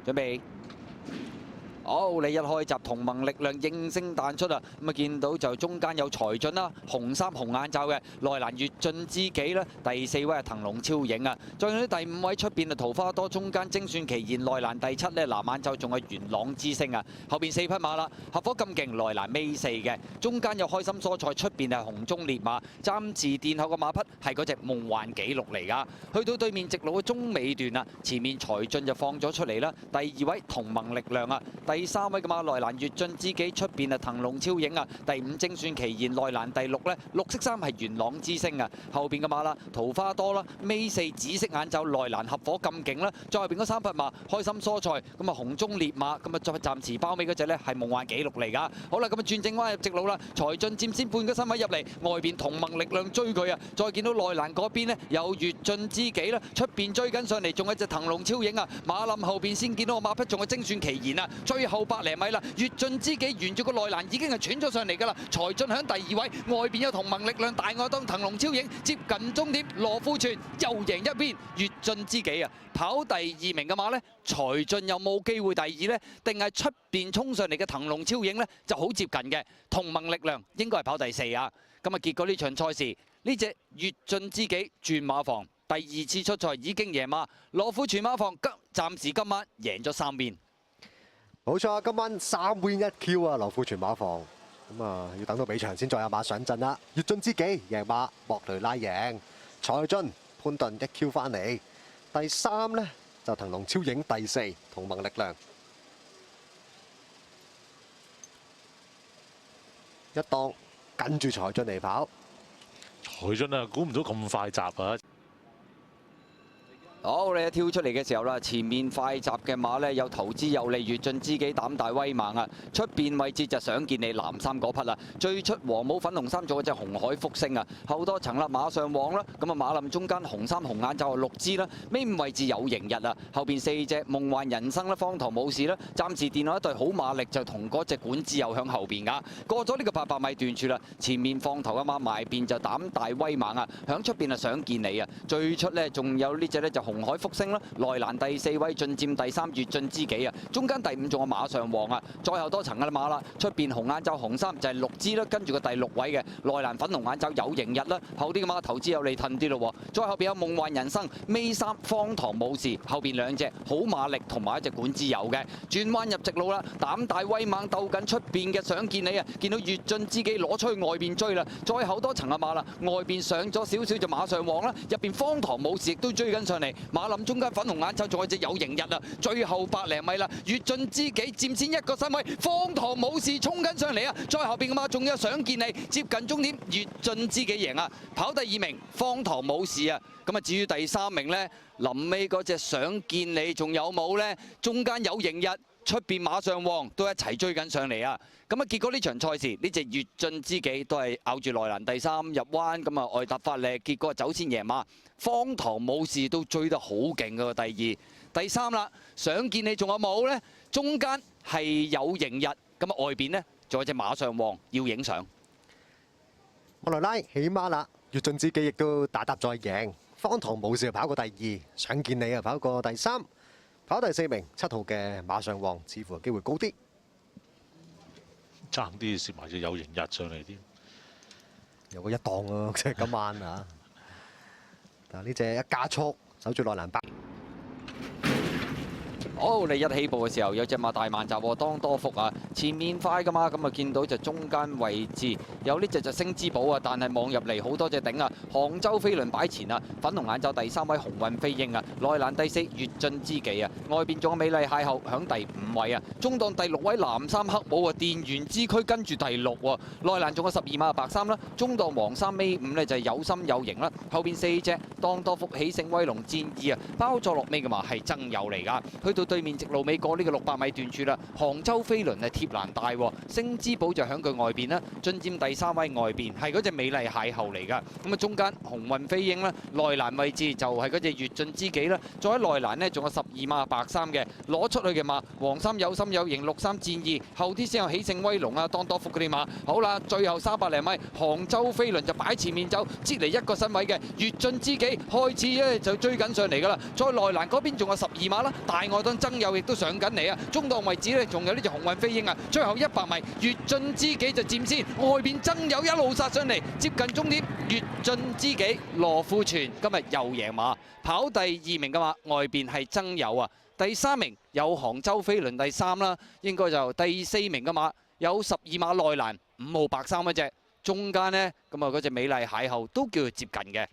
準備。好，你一開閘，同盟力量應聲彈出啊！咁啊，見到就中間有財進啦，紅衫紅眼罩嘅內欄越進知己啦，第4位係騰龍超影啊，再見到第5位出邊啊桃花多，中間精算奇賢，內欄第7咧藍眼罩仲係元朗之星啊，後邊4匹馬啦，合火咁勁，內欄尾4嘅，中間有開心蔬菜，出邊係紅中烈馬，暫時殿後個馬匹係嗰隻夢幻紀錄嚟㗎，去到對面直路嘅中尾段啊，前面財進就放咗出嚟啦，第2位同盟力量啊。第3位嘅馬內欄越進知己，出邊啊騰龍超影啊，第5精算奇賢，內欄第6咧綠色衫係元朗之星啊，後邊嘅馬啦桃花多啦，尾4紫色眼罩，內欄合火咁勁啦，再後邊嗰3匹馬開心蔬菜，咁啊紅中烈馬，咁啊再暫時包尾嗰隻咧係夢幻紀錄嚟㗎，好啦咁啊轉正彎入直路啦，財進佔先半個身位入嚟，外邊同盟力量追佢啊，再見到內欄嗰邊咧有越進知己啦，出邊追緊上嚟，仲有隻騰龍超影啊，馬冧後邊先見到個馬匹仲有精算奇賢啊。最後100零米啦，越進知己沿住個內欄已經係喘咗上嚟㗎啦。財進響第2位，外邊有同盟力量大外檔騰龍超影接近終點，羅富全又贏一邊，越進知己啊！跑第2名嘅馬呢，財進有冇機會第2呢？定係出邊衝上嚟嘅騰龍超影呢？就好接近嘅，同盟力量應該係跑第4啊！咁啊，結果呢場賽事呢隻越進知己轉馬房第2次出賽已經贏馬，羅富全馬房暫時今晚贏咗3邊。冇錯，今晚3 win 1 Q 啊！羅富全馬房咁啊，要等到比場先再有馬上陣啦。越進知己贏馬，莫雷拉贏，財進潘頓1 Q 翻嚟。第3呢，就騰龍超影，第4同盟力量。一檔跟住財進嚟跑，財進啊，估唔到咁快閘啊！好，你一跳出嚟嘅時候啦，前面快閘嘅馬呢，有投資有利，越進知己膽大威猛啊！出邊位置就想見你藍衫嗰匹啦，最出黃帽粉紅衫做嗰隻紅海福星啊，後多層啦，馬上旺啦，咁啊馬林中間紅衫紅眼罩6支啦，尾5位置有型日啊，後邊4隻夢幻人生啦，方唐武士啦，暫時墊落一對好馬力就同嗰隻管之友響後邊噶，過咗呢個800米段處啦，前面放頭嘅馬埋邊就膽大威猛啊，響出邊啊想見你啊，最出呢，仲有呢隻呢，就紅海福星啦，內欄第4位進佔第3越進知己啊，中間第5仲有馬上旺啊，再後多層嘅馬啦，出邊紅眼罩紅衫就係6支啦，跟住個第6位嘅內欄粉紅眼罩有型日啦，後啲嘅馬投資有利褪啲咯，再後邊有夢幻人生尾3方唐武士，後邊2隻好馬力同埋一隻管之友嘅，轉彎入直路啦，膽大威猛鬥緊出邊嘅想見你啊，見到越進知己攞出去外邊追啦，再後多層嘅馬啦，外邊上咗少少就馬上旺啦，入邊方唐武士亦都追緊上嚟，馬林中間粉紅眼罩仲有隻有型日啊，最後100零米啦，越進知己佔先1個身位，方唐武士衝緊上嚟啊，再後邊嘅馬仲有想見你接近終點，越進知己贏啊，跑第2名方唐武士啊，咁啊至於第3名呢，臨尾嗰隻想見你仲有冇呢？中間有型日。出邊馬上旺都一齊追緊上嚟啊！咁啊結果呢場賽事呢隻越進知己都係咬住內欄第3入彎，咁啊外突發力，結果走先贏馬。方唐武士都追得好勁㗎喎，第2、第3啦，想見你仲有冇呢？中間係有型日，咁啊外邊呢，仲有隻馬上旺要影相。莫雷拉起馬啦，越進知己亦都打搭再贏，方唐武士跑過第2，想見你啊跑過第3。跑第4名7號嘅馬上旺，似乎機會高啲，爭啲蝕埋隻有型日上嚟添，有個1檔咯，即係今晚啊！但係呢隻一加速守住內欄包。好，你一起步嘅時候有隻馬大慢閘喎，當多福啊，前面快噶嘛，咁啊見到就中間位置有呢隻就星之寶啊，但係望入嚟好多隻頂啊，杭州飛輪擺前啊，粉紅眼罩第3位鴻運飛鷹啊，內欄第4越進知己啊，外邊仲有美麗邂逅響第5位啊，中檔第6位藍衫黑帽啊，電源之區跟住第6喎，內欄仲有12碼白衫啦，中檔黃衫尾5呢就係有心有型啦，後邊4隻當多福喜勝威龍戰意啊，包咗落尾嘅馬係爭友嚟㗎，去到對面直路尾過呢個600米段處啦，杭州飛輪係貼欄帶，星之寶就響佢外邊啦，進佔第3位外邊，係嗰隻美麗邂逅嚟㗎。咁啊中間鴻運飛鷹啦，內欄位置就係嗰隻越進知己啦，再喺內欄呢，仲有12碼白衫嘅，攞出去嘅馬黃衫有心有型，綠衫戰意，後啲先有喜勝威龍啊，當多福嗰啲馬。好啦，最後300零米，杭州飛輪就擺前面走，擠嚟1個身位嘅越進知己開始咧就追緊上嚟㗎啦，再內欄嗰邊仲有12碼啦，大外檔當曾友亦都上緊嚟啊！中檔位置咧，仲有呢隻鴻運飛鷹啊！最後100米，越進知己就佔先，外邊曾友一路殺上嚟，接近終點。越進知己羅富全今日又贏馬，跑第2名嘅馬，外邊係曾友啊！第3名有杭州飛輪第3啦，應該就第4名嘅馬有12碼內欄5號白衫嗰隻，中間呢，咁啊嗰隻美麗邂逅都叫做接近嘅。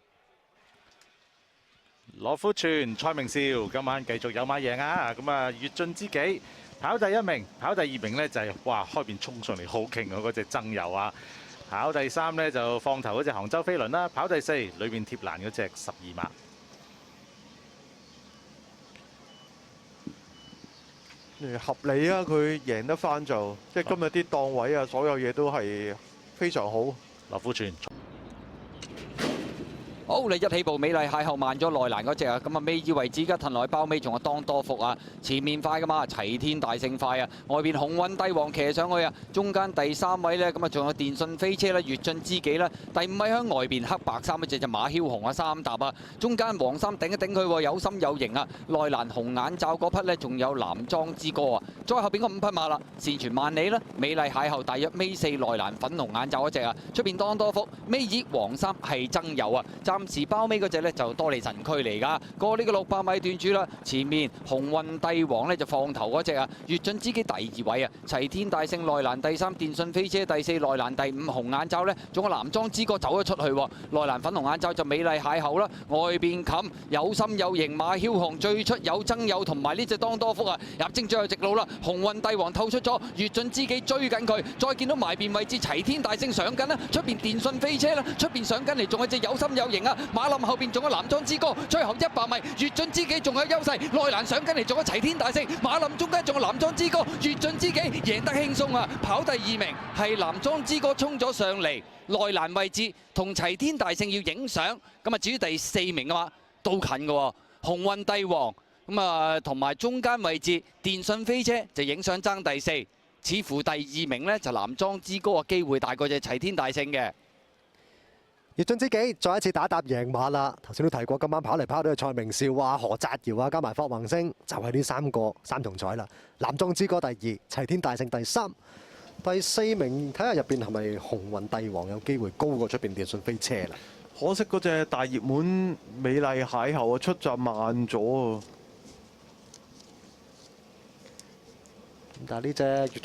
羅富全、蔡明少今晚繼續有馬贏啊！咁啊，越進知己跑第1名，跑第2名呢就係、哇開邊衝上嚟好勁啊！嗰隻曾友啊，跑第3呢就放頭嗰隻杭州飛輪啦，跑第4裏邊貼欄嗰隻12碼。合理啊！佢贏得翻就即係今日啲檔位啊，所有嘢都係非常好。羅富全。好，你一起步美麗邂逅慢咗內欄嗰隻啊，咁啊尾二位置而家褪落去包尾，仲有當多福啊，前面快噶嘛，齊天大聖快啊，外邊鴻運帝王騎上去啊，中間第3位呢，咁啊仲有電訊飛車啦，越進知己啦，第5位喺外邊黑白衫嗰隻就馬梟雄啊3搭啊，中間黃衫頂一頂佢喎，有心有型啊，內欄紅眼罩嗰匹呢，仲有南莊之歌啊，再後邊嗰5匹馬啦，善傳萬里啦，美麗邂逅大約尾4內欄粉紅眼罩嗰隻啊，出邊當多福，尾二黃衫係曾友啊。暫時包尾嗰隻咧就多利神區嚟㗎，過呢個600米段柱啦，前面鴻運帝王咧就放頭嗰隻啊，越進知己第2位啊，齊天大聖內欄第3，電訊飛車第4，內欄第5，紅眼罩咧仲有南莊之歌走咗出去喎，內欄粉紅眼罩就美麗邂逅啦，外邊冚有心有型馬梟雄最出有曾友同埋呢隻當多福啊，入征最後直路啦，鴻運帝王透出咗，越進知己追緊佢，再見到埋邊位置齊天大聖上緊啦，出邊電訊飛車啦，出邊上緊嚟仲有隻有心有型啊！馬林後邊仲有南莊之歌，最後100米越進知己仲有優勢，內欄上緊嚟仲有齊天大聖，馬林中間仲有南莊之歌，越進知己贏得輕鬆啊！跑第2名係南莊之歌衝咗上嚟，內欄位置同齊天大聖要影相，咁啊至於第4名嘅話都近嘅喎，鴻運帝王咁啊同埋中間位置電訊飛車就影相爭第4，似乎第2名呢就南莊之歌嘅機會大過隻齊天大聖嘅。越進知己再一次打贏馬啦！頭先都提過，今晚跑嚟跑去嘅蔡明少啊、何澤堯啊，加埋霍宏星，就係呢3重彩啦。南莊之歌第2，齊天大聖第3，第4名睇下入邊係咪鴻運帝王有機會高過出邊電訊飛車啦？可惜嗰隻大熱門美麗邂逅啊，出閘慢咗啊！但係呢隻越進